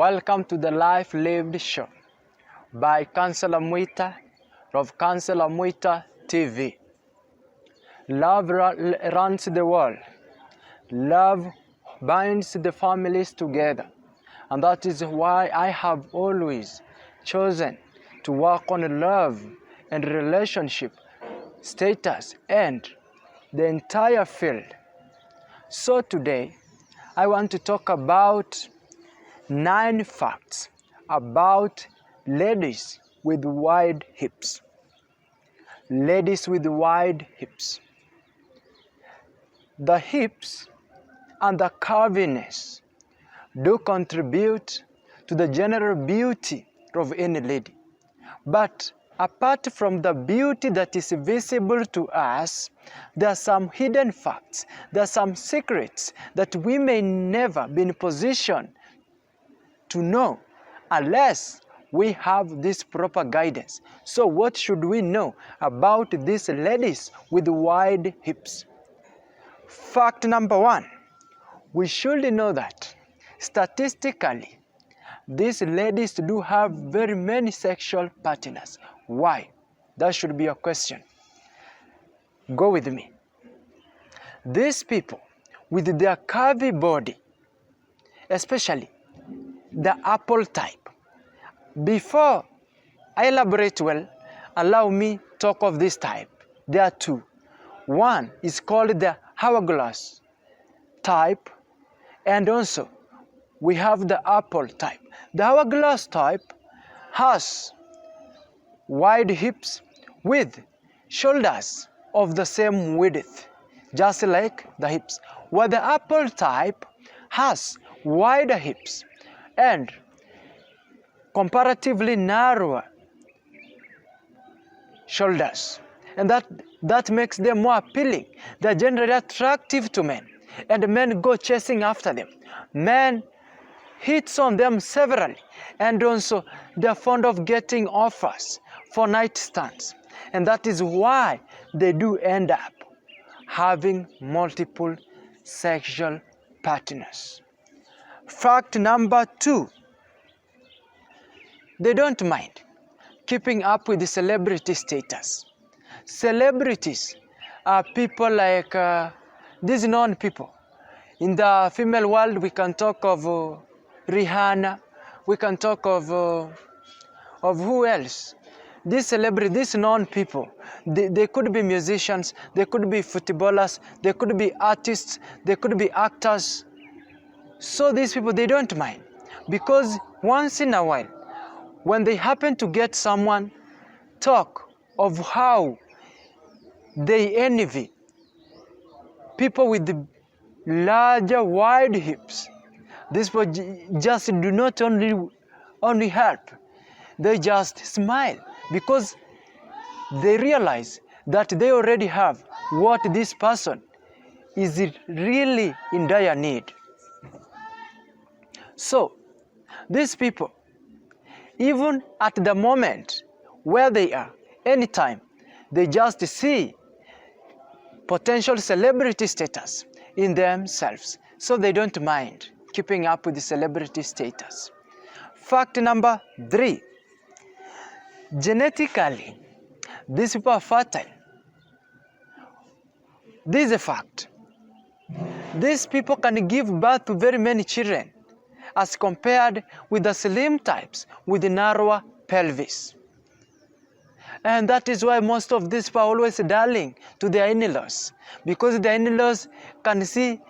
Welcome to the Life Lived Show by Councillor Mwita of Councillor Mwita TV. Love runs the world. Love binds the families together. And that is why I have always chosen to work on love and relationship, status, and the entire field. So today, I want to talk about 9 facts about ladies with wide hips. Ladies with wide hips. The hips and the curviness do contribute to the general beauty of any lady. But apart from the beauty that is visible to us, there are some hidden facts, there are some secrets that we may never be in position to know unless we have this proper guidance. So what should we know about these ladies with wide hips? Fact number 1, we should know that statistically, these ladies do have very many sexual partners. Why? That should be a question. Go with me. These people with their curvy body, especially the apple type. Before I elaborate well, allow me talk of this type. There are 2. One is called the hourglass type, and also we have the apple type. The hourglass type has wide hips with shoulders of the same width, just like the hips. While the apple type has wider hips and comparatively narrower shoulders, and that makes them more appealing. They're generally attractive to men, and men go chasing after them. Men hits on them severally, and also they're fond of getting offers for night stands, and that is why they do end up having multiple sexual partners. Fact number 2, they don't mind keeping up with the celebrity status. Celebrities are people like these known people. In the female world, we can talk of Rihanna, we can talk of who else? These celebrities, these known people, they could be musicians, they could be footballers, they could be artists, they could be actors. So these people, they don't mind, because once in a while, when they happen to get someone talk of how they envy people with the larger, wide hips, these people just do not only help, they just smile, because they realize that they already have what this person is really in dire need. So these people, even at the moment where they are, anytime they just see potential celebrity status in themselves, so they don't mind keeping up with the celebrity status. Fact number 3, genetically, these people are fertile. This is a fact. These people can give birth to very many children as compared with the slim types with the narrower pelvis. And that is why most of these people are always darling to their in-laws, because the in-laws can see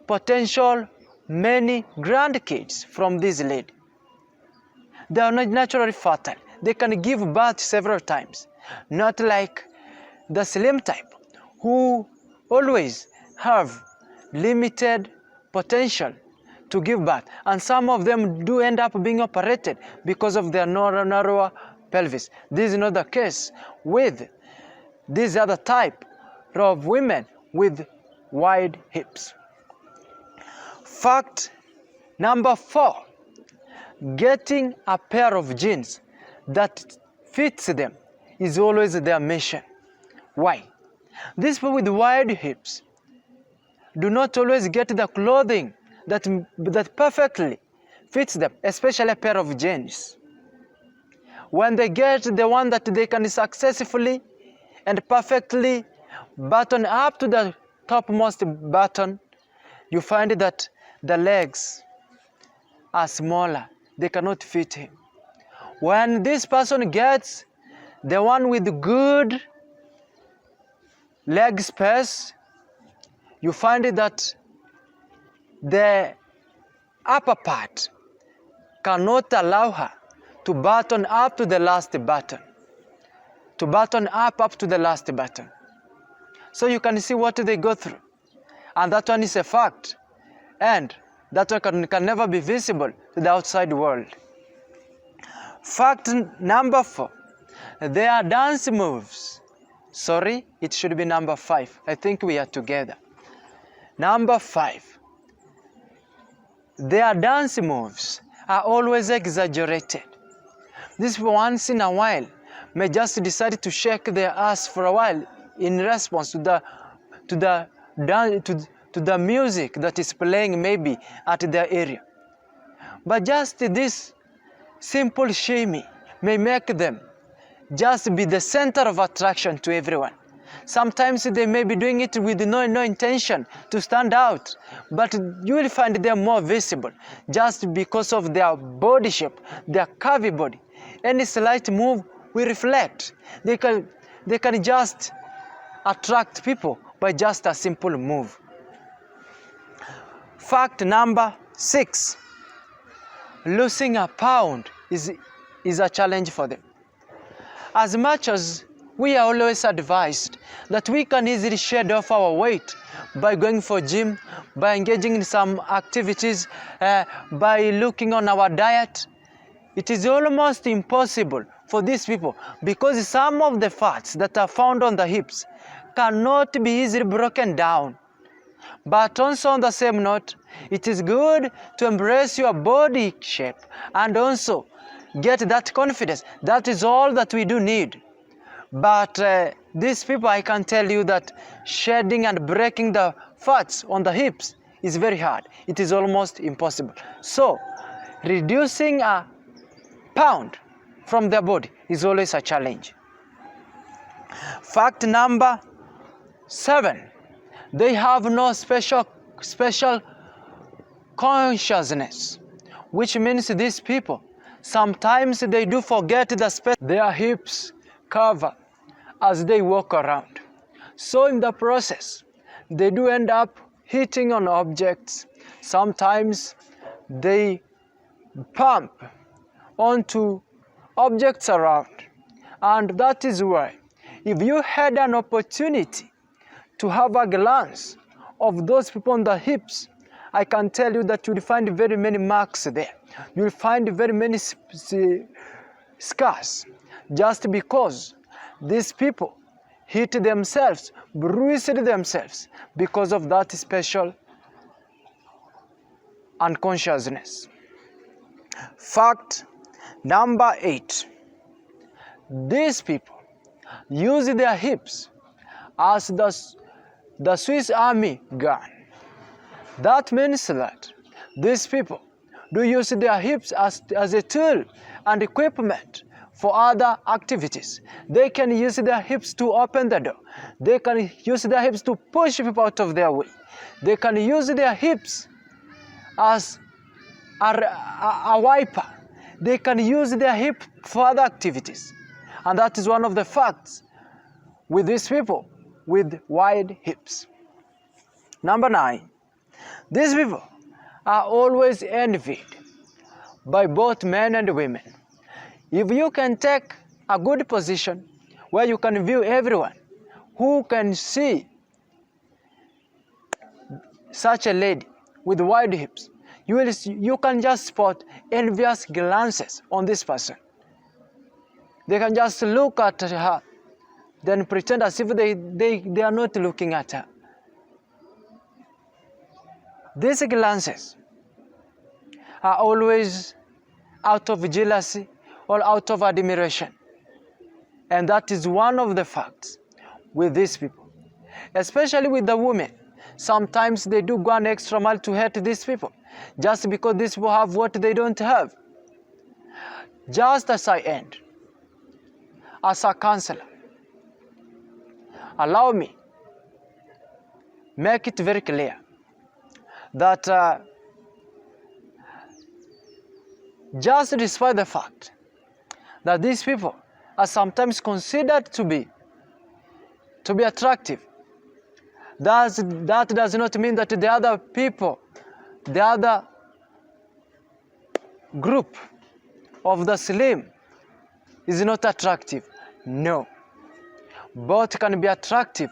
potential many grandkids from this lady. They are not naturally fertile. They can give birth several times, not like the slim type, who always have limited potential to give birth, and some of them do end up being operated because of their narrower pelvis. This is not the case with this other type of women with wide hips. Fact number 4, getting a pair of jeans that fits them is always their mission. Why? These people with wide hips do not always get the clothing that perfectly fits them, especially a pair of jeans. When they get the one that they can successfully and perfectly button up to the topmost button, you find that the legs are smaller. They cannot fit him. When this person gets the one with good leg space, you find that the upper part cannot allow her to button up to the last button. To button up to the last button. So you can see what they go through. And that one is a fact. And that one can never be visible to the outside world. Fact number 4. Their dance moves. Sorry, it should be number 5. I think we are together. Number 5. Their dance moves are always exaggerated. This once in a while may just decide to shake their ass for a while in response to the music that is playing maybe at their area. But just this simple shimmy may make them just be the center of attraction to everyone. Sometimes they may be doing it with no intention to stand out, but you will find them more visible just because of their body shape, their curvy body. Any slight move will reflect. They can just attract people by just a simple move. Fact number 6. Losing a pound is a challenge for them. As much as we are always advised that we can easily shed off our weight by going for gym, by engaging in some activities, by looking on our diet, it is almost impossible for these people because some of the fats that are found on the hips cannot be easily broken down. But also on the same note, it is good to embrace your body shape and also get that confidence. That is all that we do need. But these people, I can tell you that shedding and breaking the fats on the hips is very hard. It is almost impossible. So, reducing a pound from their body is always a challenge. Fact number 7. They have no special consciousness, which means these people, sometimes they do forget their hips cover as they walk around. So in the process, they do end up hitting on objects. Sometimes they pump onto objects around. And that is why, if you had an opportunity to have a glance of those people on the hips, I can tell you that you'll find very many marks there. You'll find very many scars, just because these people hit themselves, bruised themselves because of that special unconsciousness. Fact number 8. These people use their hips as the Swiss Army gun. That means that these people do use their hips as a tool and equipment for other activities. They can use their hips to open the door. They can use their hips to push people out of their way. They can use their hips as a wiper. They can use their hip for other activities. And that is one of the facts with these people with wide hips. Number 9. These people are always envied by both men and women. If you can take a good position where you can view everyone who can see such a lady with wide hips, you can just spot envious glances on this person. They can just look at her, then pretend as if they are not looking at her. These glances are always out of jealousy or out of admiration. And that is one of the facts with these people. Especially with the women. Sometimes they do go an extra mile to hurt these people. just because these people have what they don't have. Just as I end, as a counselor, allow me make it very clear that just despite the fact that these people are sometimes considered to be attractive, that does not mean that the other people, the other group of the slim is not attractive. No, both can be attractive.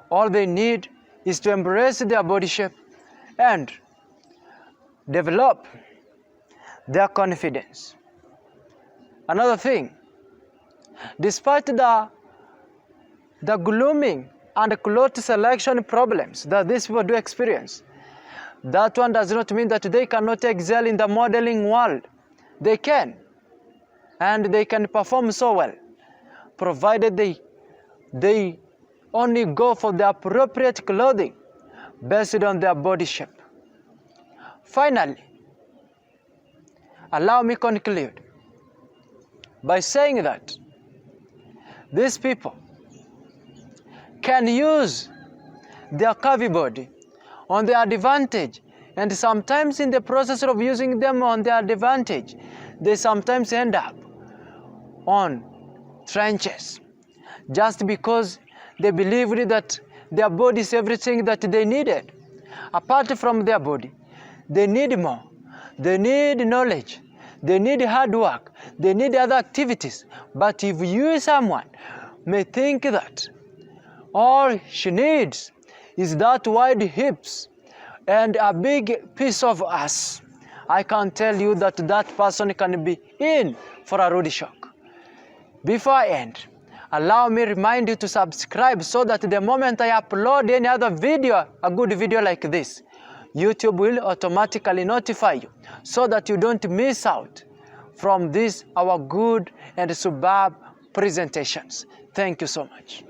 All they need is to embrace their body shape and develop their confidence. Another thing, despite the grooming and clothes selection problems that these people do experience, that one does not mean that they cannot excel in the modeling world. They can, and they can perform so well, provided they only go for the appropriate clothing based on their body shape. Finally, allow me conclude by saying that these people can use their curvy body on their advantage, and sometimes in the process of using them on their advantage, they sometimes end up on trenches just because they believed that their body is everything that they needed. Apart from their body, they need more. They need knowledge. They need hard work. They need other activities. But if you, someone, may think that all she needs is that wide hips and a big piece of ass, I can tell you that that person can be in for a rude shock. Before I end, allow me remind you to subscribe so that the moment I upload any other video, a good video like this, YouTube will automatically notify you so that you don't miss out from this, our good and superb presentations. Thank you so much.